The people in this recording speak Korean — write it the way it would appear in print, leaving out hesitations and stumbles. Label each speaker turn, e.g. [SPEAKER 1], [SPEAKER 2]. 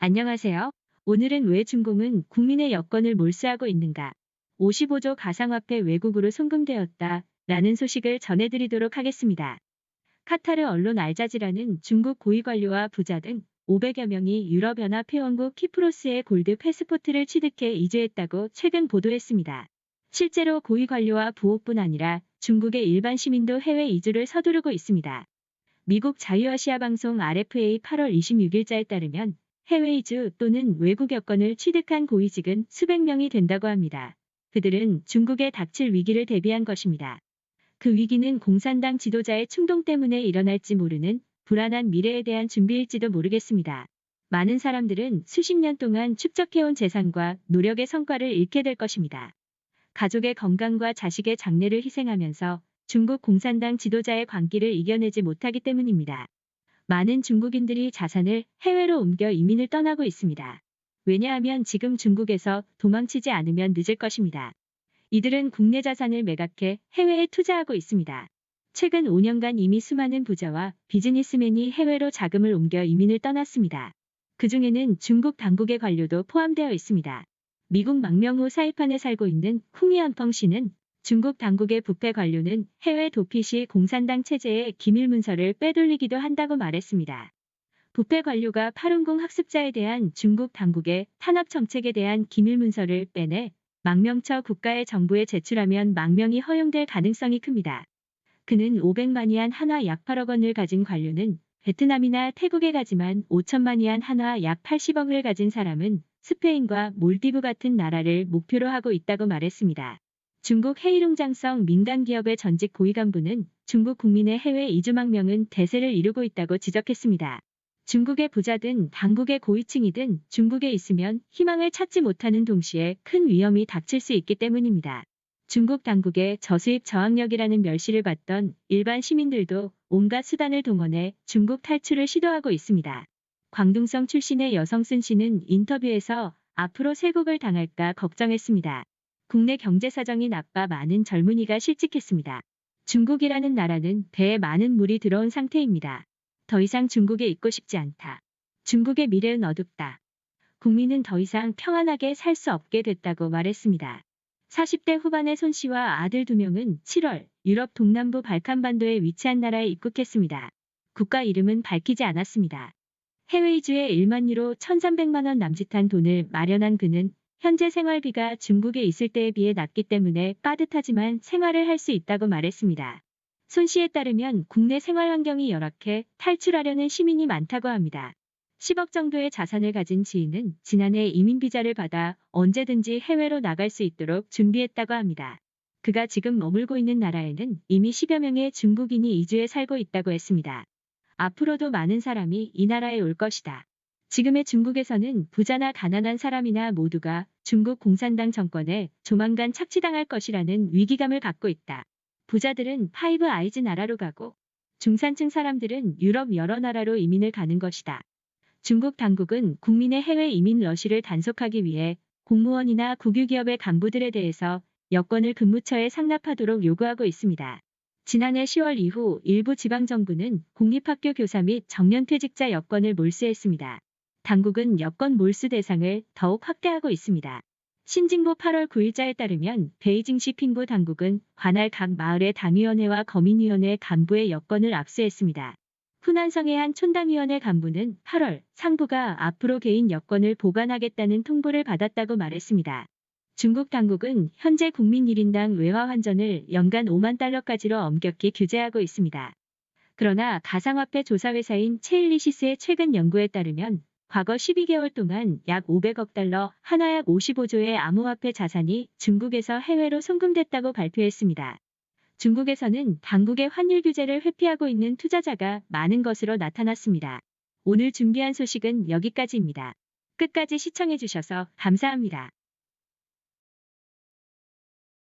[SPEAKER 1] 안녕하세요. 오늘은 왜 중공은 국민의 여권을 몰수하고 있는가? 55조 가상화폐 외국으로 송금되었다. 라는 소식을 전해드리도록 하겠습니다. 카타르 언론 알자지라는 중국 고위 관료와 부자 등 500여 명이 유럽연합 회원국 키프로스의 골드 패스포트를 취득해 이주했다고 최근 보도했습니다. 실제로 고위 관료와 부옥뿐 아니라 중국의 일반 시민도 해외 이주를 서두르고 있습니다. 미국 자유아시아 방송 RFA 8월 26일자에 따르면 해외 이주 또는 외국 여권을 취득한 고위직은 수백 명이 된다고 합니다. 그들은 중국에 닥칠 위기를 대비한 것입니다. 그 위기는 공산당 지도자의 충동 때문에 일어날지 모르는 불안한 미래에 대한 준비일지도 모르겠습니다. 많은 사람들은 수십 년 동안 축적해온 재산과 노력의 성과를 잃게 될 것입니다. 가족의 건강과 자식의 장래를 희생하면서 중국 공산당 지도자의 광기를 이겨내지 못하기 때문입니다. 많은 중국인들이 자산을 해외로 옮겨 이민을 떠나고 있습니다. 왜냐하면 지금 중국에서 도망치지 않으면 늦을 것입니다. 이들은 국내 자산을 매각해 해외에 투자하고 있습니다. 최근 5년간 이미 수많은 부자와 비즈니스맨이 해외로 자금을 옮겨 이민을 떠났습니다. 그 중에는 중국 당국의 관료도 포함되어 있습니다. 미국 망명후 사이판에 살고 있는 쿵이언펑 씨는 중국 당국의 부패 관료는 해외 도피 시 공산당 체제의 기밀 문서를 빼돌리기도 한다고 말했습니다. 부패 관료가 파룬궁 학습자에 대한 중국 당국의 탄압 정책에 대한 기밀 문서를 빼내 망명처 국가의 정부에 제출하면 망명이 허용될 가능성이 큽니다. 그는 500만 위안 한화 약 8억 원을 가진 관료는 베트남이나 태국에 가지만 5천만 위안 한화 약 80억을 가진 사람은 스페인과 몰디브 같은 나라를 목표로 하고 있다고 말했습니다. 중국 헤이룽장성 민간기업의 전직 고위 간부는 중국 국민의 해외 이주 망명은 대세를 이루고 있다고 지적했습니다. 중국의 부자든 당국의 고위층이든 중국에 있으면 희망을 찾지 못하는 동시에 큰 위험이 닥칠 수 있기 때문입니다. 중국 당국의 저수입 저항력이라는 멸시를 받던 일반 시민들도 온갖 수단을 동원해 중국 탈출을 시도하고 있습니다. 광둥성 출신의 여성 쓴 씨는 인터뷰에서 앞으로 쇄국을 당할까 걱정했습니다. 국내 경제 사정이 나빠 많은 젊은이가 실직했습니다. 중국이라는 나라는 배에 많은 물이 들어온 상태입니다. 더 이상 중국에 있고 싶지 않다. 중국의 미래는 어둡다. 국민은 더 이상 평안하게 살 수 없게 됐다고 말했습니다. 40대 후반의 손 씨와 아들 2명은 7월 유럽 동남부 발칸반도에 위치한 나라에 입국했습니다. 국가 이름은 밝히지 않았습니다. 해외 이주에 1만 유로 1,300만 원 남짓한 돈을 마련한 그는 현재 생활비가 중국에 있을 때에 비해 낮기 때문에 빠듯하지만 생활을 할 수 있다고 말했습니다. 손 씨에 따르면 국내 생활 환경이 열악해 탈출하려는 시민이 많다고 합니다. 10억 정도의 자산을 가진 지인은 지난해 이민 비자를 받아 언제든지 해외로 나갈 수 있도록 준비했다고 합니다. 그가 지금 머물고 있는 나라에는 이미 10여 명의 중국인이 이주해 살고 있다고 했습니다. 앞으로도 많은 사람이 이 나라에 올 것이다. 지금의 중국에서는 부자나 가난한 사람이나 모두가 중국 공산당 정권에 조만간 착취당할 것이라는 위기감을 갖고 있다. 부자들은 파이브 아이즈 나라로 가고 중산층 사람들은 유럽 여러 나라로 이민을 가는 것이다. 중국 당국은 국민의 해외 이민 러시를 단속하기 위해 공무원이나 국유기업의 간부들에 대해서 여권을 근무처에 상납하도록 요구하고 있습니다. 지난해 10월 이후 일부 지방정부는 공립학교 교사 및 정년퇴직자 여권을 몰수했습니다. 당국은 여권 몰수 대상을 더욱 확대하고 있습니다. 신진보 8월 9일자에 따르면 베이징시 핑보 당국은 관할 각 마을의 당위원회와 거민위원회 간부의 여권을 압수했습니다. 후난성의 한 촌당위원회 간부는 8월 상부가 앞으로 개인 여권을 보관하겠다는 통보를 받았다고 말했습니다. 중국 당국은 현재 국민 1인당 외화 환전을 연간 5만 달러까지로 엄격히 규제하고 있습니다. 그러나 가상화폐 조사회사인 체일리시스의 최근 연구에 따르면 과거 12개월 동안 약 500억 달러, 한화 약 55조의 암호화폐 자산이 중국에서 해외로 송금됐다고 발표했습니다. 중국에서는 당국의 환율 규제를 회피하고 있는 투자자가 많은 것으로 나타났습니다. 오늘 준비한 소식은 여기까지입니다. 끝까지 시청해주셔서 감사합니다.